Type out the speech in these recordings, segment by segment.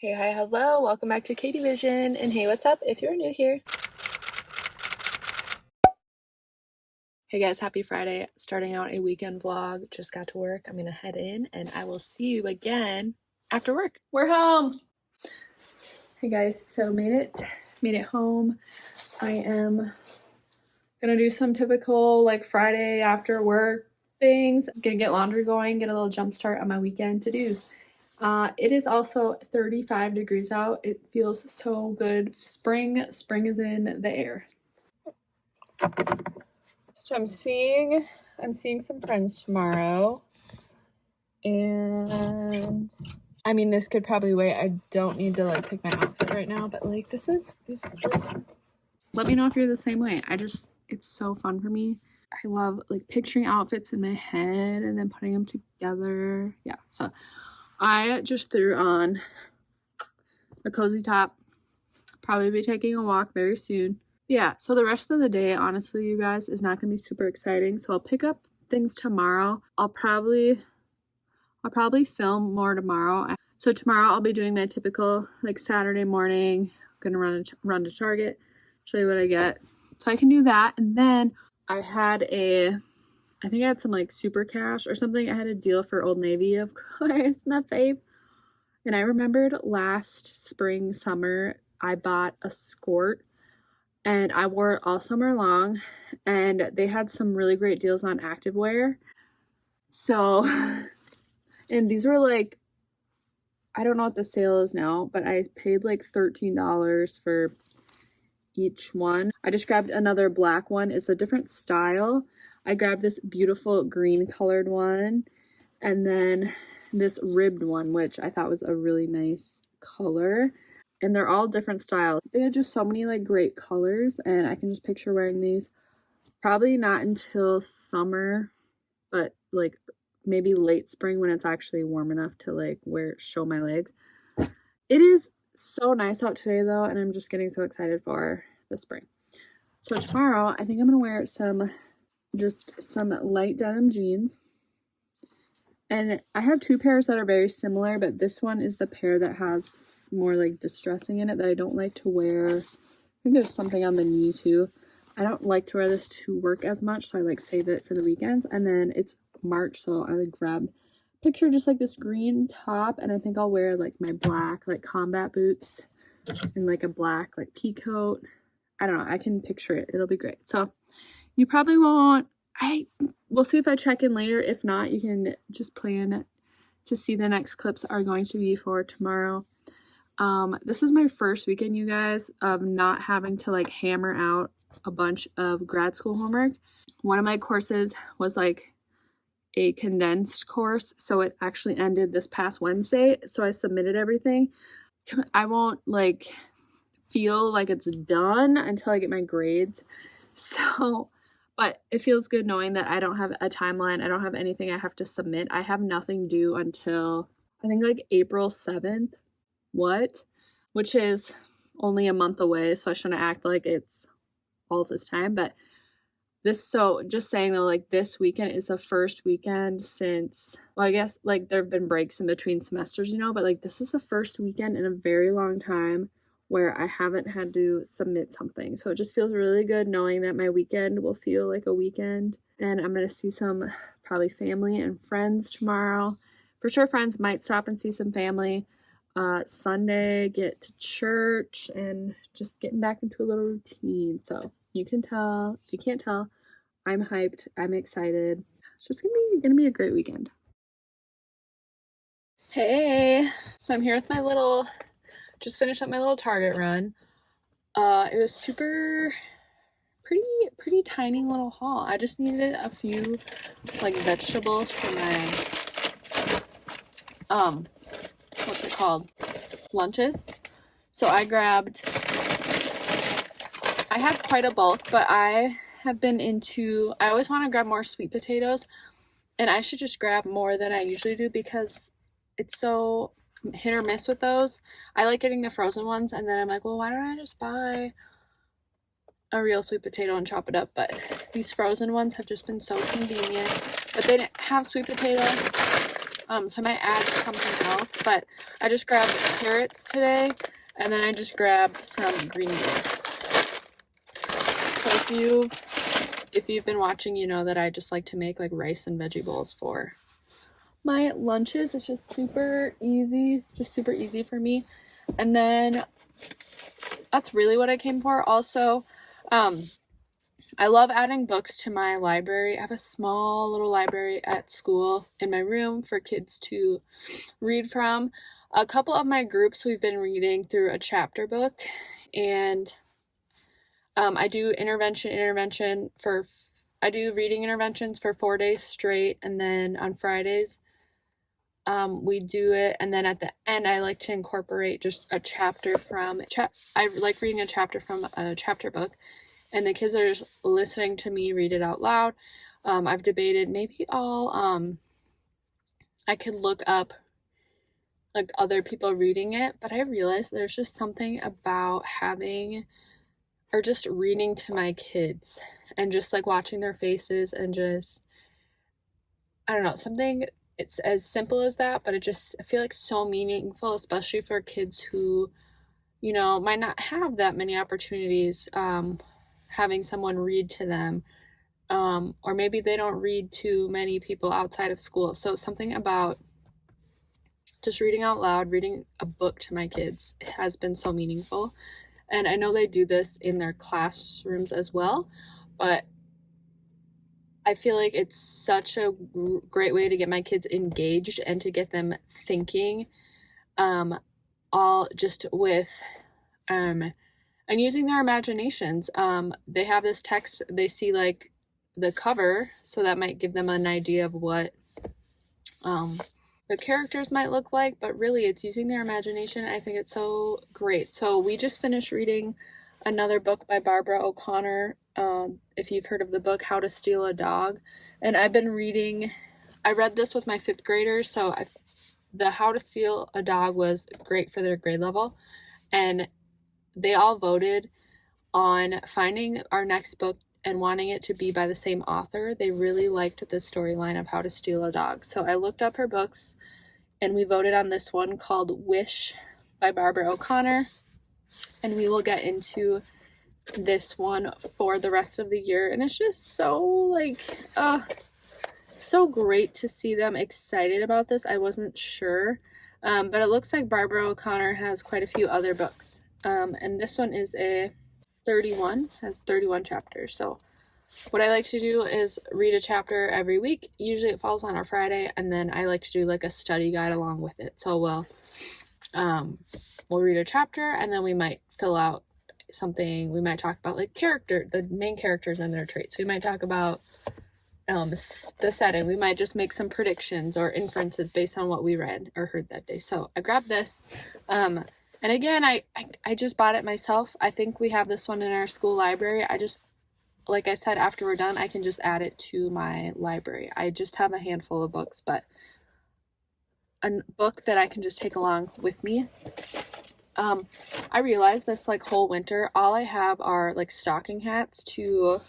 Hey, hi, hello, welcome back to Katie Vision, and hey, what's up if you're new here? Hey guys, happy Friday. Starting out a weekend vlog. Just got to work. I'm gonna head in and I will see you again after work. We're home. Hey guys, so made it home. I am gonna do some typical like Friday after work things. Gonna get laundry going, get a little jump start on my weekend to-dos. It is also 35 degrees out. It feels so good. Spring is in the air. So I'm seeing some friends tomorrow, and I mean this could probably wait. I don't need to like pick my outfit right now, but like this is like, let me know if you're the same way. It's so fun for me. I love like picturing outfits in my head and then putting them together. Yeah, so I just threw on a cozy top. Probably be taking a walk very soon. Yeah, so the rest of the day, honestly, you guys, is not gonna be super exciting. So I'll pick up things tomorrow. I'll probably film more tomorrow. So tomorrow I'll be doing my typical like Saturday morning. I'm gonna run to Target, show you what I get. So I can do that, and then I think I had some like super cash or something. I had a deal for Old Navy, of course, not fave. And I remembered last spring, summer, I bought a skirt and I wore it all summer long, and they had some really great deals on activewear. So, and these were like, I don't know what the sale is now, but I paid like $13 for each one. I just grabbed another black one. It's a different style. I grabbed this beautiful green colored one, and then this ribbed one, which I thought was a really nice color. And they're all different styles. They had just so many like great colors, and I can just picture wearing these probably not until summer, but like maybe late spring when it's actually warm enough to like show my legs. It is so nice out today though, and I'm just getting so excited for the spring. So tomorrow I think I'm gonna wear some light denim jeans. And I have two pairs that are very similar, but this one is the pair that has more like distressing in it that I don't like to wear. I think there's something on the knee too. I don't like to wear this to work as much, so I like save it for the weekends. And then it's March, so I like grabbed picture just like this green top, and I think I'll wear like my black like combat boots and like a black like pea coat. I don't know, I can picture it. It'll be great. So you probably won't. We'll see if I check in later. If not, you can just plan to see the next clips are going to be for tomorrow. This is my first weekend, you guys, of not having to like hammer out a bunch of grad school homework. One of my courses was like a condensed course, so it actually ended this past Wednesday, so I submitted everything. I won't like feel like it's done until I get my grades. So but it feels good knowing that I don't have a timeline. I don't have anything I have to submit. I have nothing due until I think like April 7th. Which is only a month away, so I shouldn't act like it's all this time. But just saying though, like this weekend is the first weekend since, well, I guess like there have been breaks in between semesters, but like this is the first weekend in a very long time where I haven't had to submit something. So it just feels really good knowing that my weekend will feel like a weekend. And I'm going to see some probably family and friends tomorrow. For sure, friends might stop and see some family. Sunday, get to church and just getting back into a little routine. So you can tell, if you can't tell, I'm hyped. I'm excited. It's just gonna be a great weekend. Hey, so I'm here with just finished up my little Target run. It was pretty tiny little haul. I just needed a few like vegetables for my what's it called? Lunches. So I have quite a bulk, but I always want to grab more sweet potatoes, and I should just grab more than I usually do because it's so hit or miss with those. I like getting the frozen ones, and then I'm like, well, why don't I just buy a real sweet potato and chop it up? But these frozen ones have just been so convenient. But they didn't have sweet potato, So I might add something else, but I just grabbed carrots today, and then I just grabbed some green beans. So if you've been watching, you know that I just like to make like rice and veggie bowls for my lunches. It's just super easy for me. And then that's really what I came for. Also, I love adding books to my library. I have a small little library at school in my room for kids to read from. A couple of my groups, we've been reading through a chapter book, and I do reading interventions for 4 days straight, and then on Fridays we do it, and then at the end I like to incorporate just a chapter from I like reading a chapter from a chapter book, and the kids are just listening to me read it out loud. I've debated maybe I could look up like other people reading it, but I realized there's just something about having or just reading to my kids and just like watching their faces and just, I don't know, something, it's as simple as that, but I feel like so meaningful, especially for kids who, you know, might not have that many opportunities having someone read to them, or maybe they don't read to many people outside of school. So something about just reading out loud, reading a book to my kids has been so meaningful. And I know they do this in their classrooms as well, but I feel like it's such a great way to get my kids engaged and to get them thinking, all just with and using their imaginations. They have this text, they see like the cover, so that might give them an idea of what the characters might look like, but really it's using their imagination. I think it's so great. So we just finished reading another book by Barbara O'Connor, if you've heard of the book How to Steal a Dog. And I read this with my 5th graders, so the How to Steal a Dog was great for their grade level, and they all voted on finding our next book and wanting it to be by the same author. They really liked the storyline of How to Steal a Dog. So I looked up her books, and we voted on this one called Wish by Barbara O'Connor, and we will get into this one for the rest of the year. And it's just so like so great to see them excited about this. I wasn't sure, but it looks like Barbara O'Connor has quite a few other books, and this one is has 31 chapters. So what I like to do is read a chapter every week. Usually it falls on a Friday, and then I like to do like a study guide along with it. So we'll read a chapter, and then we might fill out something. We might talk about like the main characters and their traits. We might talk about the setting. We might just make some predictions or inferences based on what we read or heard that day. So I grabbed this, and again, I just bought it myself. I think we have this one in our school library. Like I said, after we're done, I can just add it to my library. I just have a handful of books, but a book that I can just take along with me. I realized this like whole winter, all I have are like stocking hats to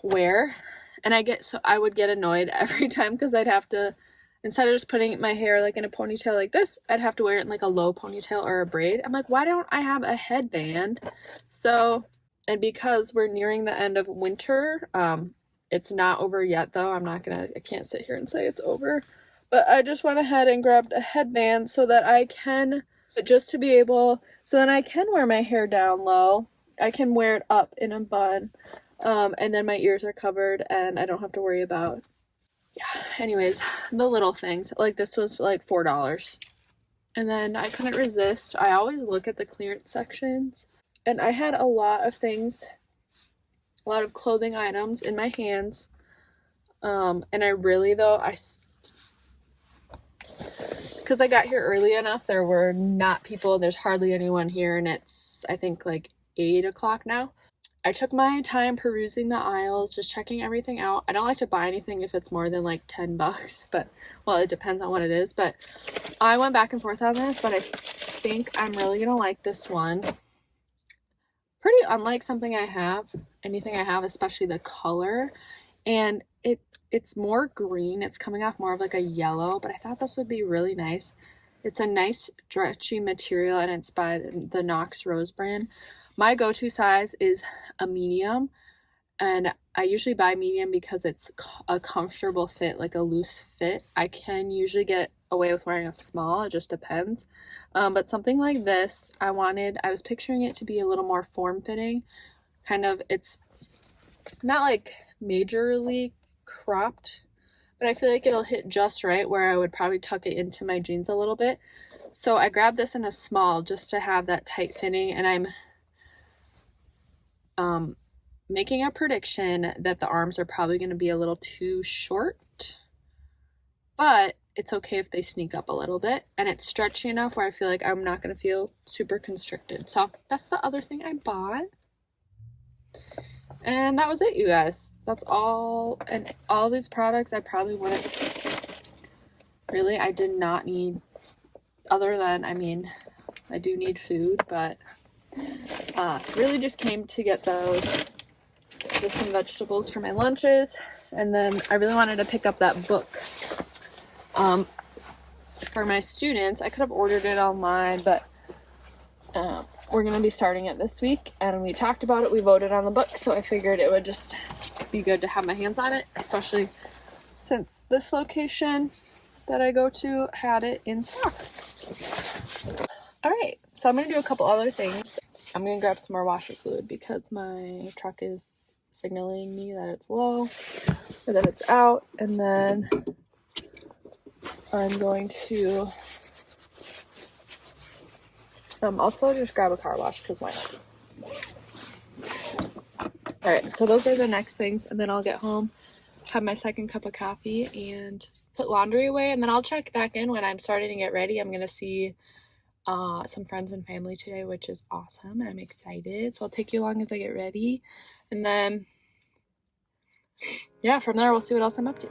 wear, and I would get annoyed every time because I'd have to, instead of just putting my hair like in a ponytail like this, I'd have to wear it in like a low ponytail or a braid. I'm like, why don't I have a headband? So, and because we're nearing the end of winter, it's not over yet though. I can't sit here and say it's over, but I just went ahead and grabbed a headband so that I can wear my hair down low. I can wear it up in a bun, and then my ears are covered and I don't have to worry about, anyways, the little things. Like this was like $4, and then I couldn't resist. I always look at the clearance sections, and I had a lot of clothing items in my hands, and because I got here early enough, there were not people, there's hardly anyone here, and it's, I think, like 8 o'clock now. I took my time perusing the aisles, just checking everything out. I don't like to buy anything if it's more than like $10, but, well, it depends on what it is, but I went back and forth on this, but I think I'm really gonna like this one. Pretty unlike anything I have, especially the color, and it's more green. It's coming off more of like a yellow, but I thought this would be really nice. It's a nice stretchy material, and it's by the Knox Rose brand. My go-to size is a medium, and I usually buy medium because it's a comfortable fit, like a loose fit. I can usually get away with wearing a small, it just depends. But something like this, I was picturing it to be a little more form-fitting. Kind of, it's not like majorly cropped, but I feel like it'll hit just right where I would probably tuck it into my jeans a little bit. So I grabbed this in a small just to have that tight fitting, and I'm making a prediction that the arms are probably going to be a little too short, but it's okay if they sneak up a little bit, and it's stretchy enough where I feel like I'm not going to feel super constricted. So that's the other thing I bought. And that was it, you guys. That's all. And all these products I probably wouldn't really, I did not need, other than, I mean, I do need food, but really just came to get those with some vegetables for my lunches. And then I really wanted to pick up that book for my students. I could have ordered it online, but we're going to be starting it this week, and we talked about it. We voted on the book, so I figured it would just be good to have my hands on it, especially since this location that I go to had it in stock. All right, so I'm going to do a couple other things. I'm going to grab some more washer fluid because my truck is signaling me that it's low or that it's out, and then I'm going to also just grab a car wash because why not? All right, so those are the next things, and then I'll get home, have my second cup of coffee, and put laundry away, and then I'll check back in when I'm starting to get ready. I'm gonna see some friends and family today, which is awesome. I'm excited, so I'll take you along as I get ready, and then yeah, from there we'll see what else I'm up to.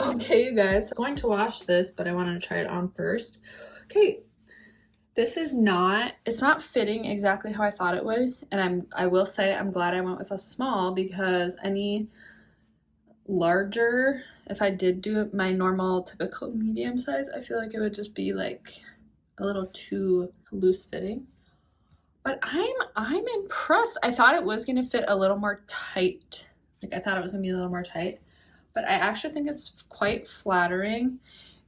Okay, you guys, I'm going to wash this, but I wanted to try it on first. Okay, this is it's not fitting exactly how I thought it would, and I will say I'm glad I went with a small, because any larger, if I did do my normal typical medium size, I feel like it would just be like a little too loose fitting. But I'm impressed. I thought it was gonna fit a little more tight. Like I thought it was gonna be a little more tight, but I actually think it's quite flattering.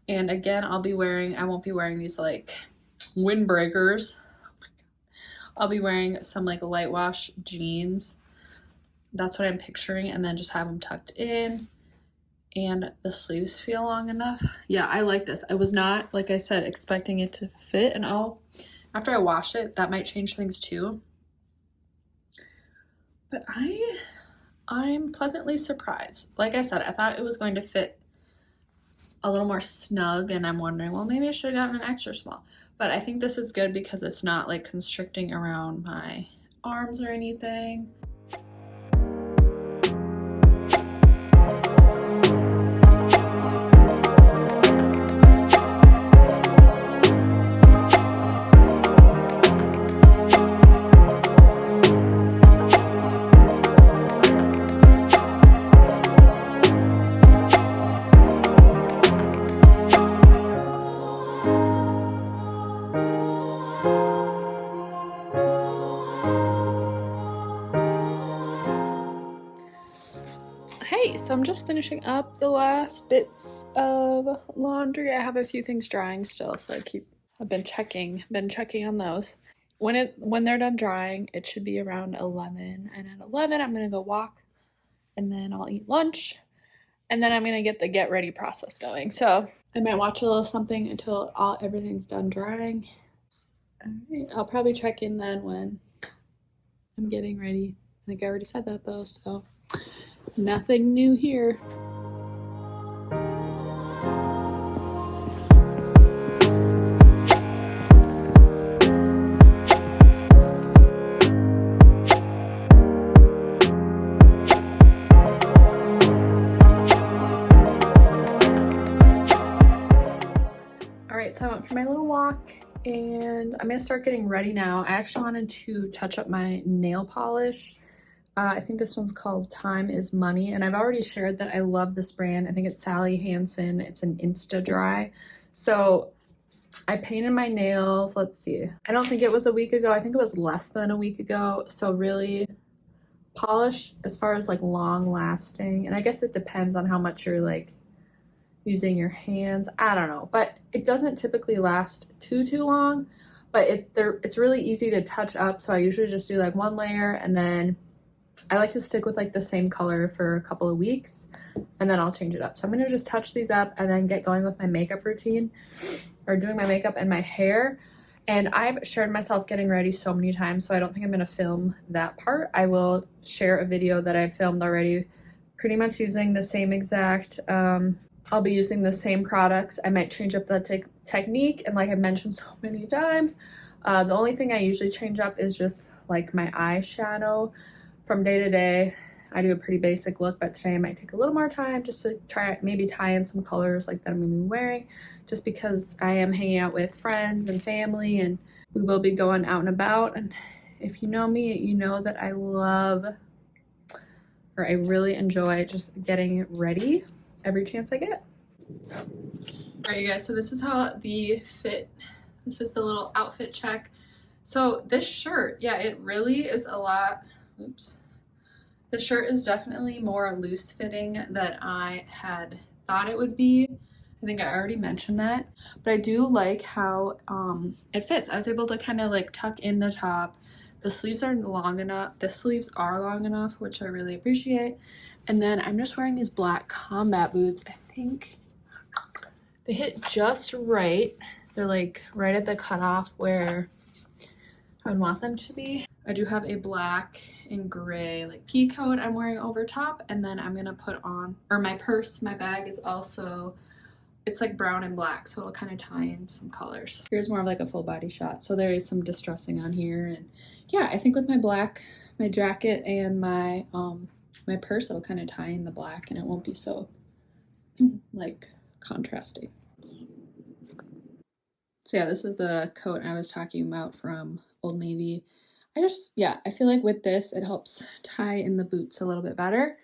And again, I won't be wearing these like windbreakers. I'll be wearing some like light wash jeans. That's what I'm picturing, and then just have them tucked in, and the sleeves feel long enough. Yeah, I like this. I was not, like I said, expecting it to fit, and after I wash it, that might change things too. But I'm pleasantly surprised. Like I said, I thought it was going to fit a little more snug, and I'm wondering, well, maybe I should have gotten an extra small. But I think this is good because it's not like constricting around my arms or anything. Hey, so I'm just finishing up the last bits of laundry. I have a few things drying still, so I've been checking on those. When they're done drying, it should be around 11, and at 11 I'm gonna go walk, and then I'll eat lunch, and then I'm gonna get the get ready process going. So I might watch a little something until everything's done drying. All right, I'll probably check in then when I'm getting ready. I think I already said that though, so nothing new here. for my little walk and I'm gonna start getting ready now. I actually wanted to touch up my nail polish. I think this one's called Time is Money, and I've already shared that I love this brand. I think it's Sally Hansen. It's an Insta Dry. So I painted my nails, let's see. I don't think it was a week ago. I think it was less than a week ago. So really polish as far as like long lasting, and I guess it depends on how much you're like using your hands. I don't know, but it doesn't typically last too long, but it's really easy to touch up. So I usually just do like one layer, and then I like to stick with like the same color for a couple of weeks and then I'll change it up. So I'm gonna just touch these up and then get going with my makeup routine, or doing my makeup and my hair. And I've shared myself getting ready so many times, so I don't think I'm gonna film that part. I will share a video that I've filmed already, pretty much using the same exact, I'll be using the same products. I might change up the technique, and like I've mentioned so many times, the only thing I usually change up is just like my eyeshadow. From day to day, I do a pretty basic look, but today I might take a little more time just to try maybe tie in some colors like that I'm gonna be wearing, just because I am hanging out with friends and family and we will be going out and about. And if you know me, you know that I love, or I really enjoy just getting ready every chance I get. All right, you guys, so this is how the fit, this is the little outfit check. So this shirt, yeah, it really is a lot, oops. The shirt is definitely more loose fitting than I had thought it would be. I think I already mentioned that, but I do like how it fits. I was able to kind of like tuck in the top. The sleeves are long enough. The sleeves are long enough, which I really appreciate. And then I'm just wearing these black combat boots. I think they hit just right. They're like right at the cutoff where I would want them to be. I do have a black and gray like pea coat I'm wearing over top, and then I'm gonna put on, or my purse, my bag is also, it's like brown and black, so it'll kind of tie in some colors. Here's more of like a full body shot, so there is some distressing on here. And yeah, I think with my black, my jacket and my my purse, it'll kind of tie in the black and it won't be so like contrasting. So yeah, this is the coat I was talking about from Old Navy. I feel like with this, it helps tie in the boots a little bit better.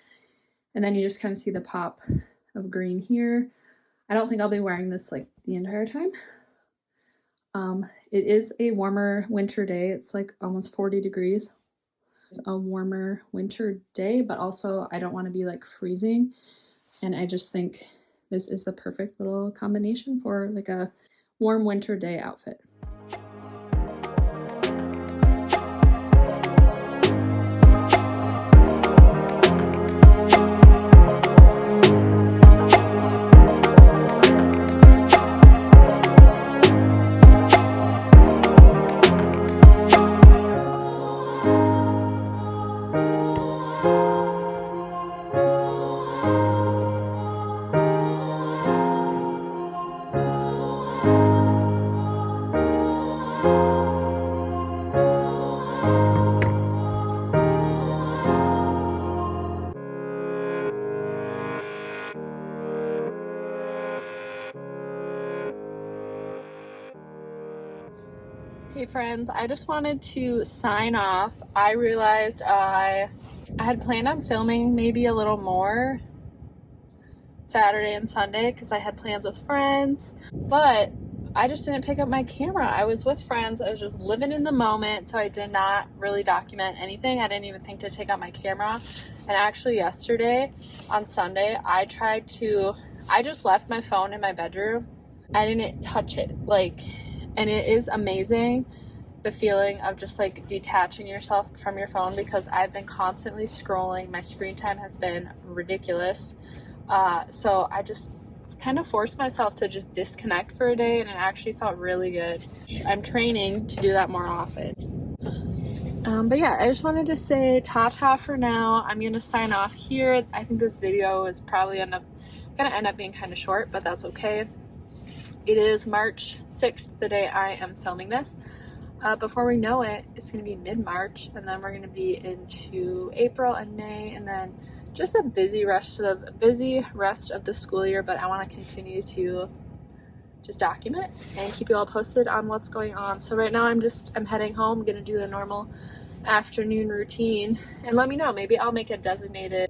And then you just kind of see the pop of green here. I don't think I'll be wearing this like the entire time. It is a warmer winter day. It's like almost 40 degrees. It's a warmer winter day, but also I don't want to be like freezing. And I just think this is the perfect little combination for like a warm winter day outfit. Hey friends, I just wanted to sign off. I realized I had planned on filming maybe a little more Saturday and Sunday because I had plans with friends, but I just didn't pick up my camera. I was with friends. I was just living in the moment, so I did not really document anything. I didn't even think to take out my camera. And actually yesterday on Sunday, I just left my phone in my bedroom. I didn't touch it, and it is amazing, the feeling of just like detaching yourself from your phone, because I've been constantly scrolling. My screen time has been ridiculous. So I just kind of forced myself to just disconnect for a day, and it actually felt really good. I'm training to do that more often. But yeah, I just wanted to say ta-ta for now. I'm gonna sign off here. I think this video is probably gonna end up being kind of short, but that's okay. It is March 6th, the day I am filming this. Before we know it, it's going to be mid-March, and then we're going to be into April and May, and then just a busy rest of the school year. But I want to continue to just document and keep you all posted on what's going on. So right now I'm heading home. I'm gonna do the normal afternoon routine, and let me know, maybe I'll make a designated,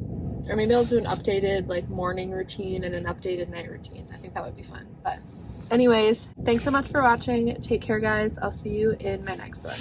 or maybe I'll do an updated like morning routine and an updated night routine. I think that would be fun. But anyways, thanks so much for watching. Take care, guys. I'll see you in my next one.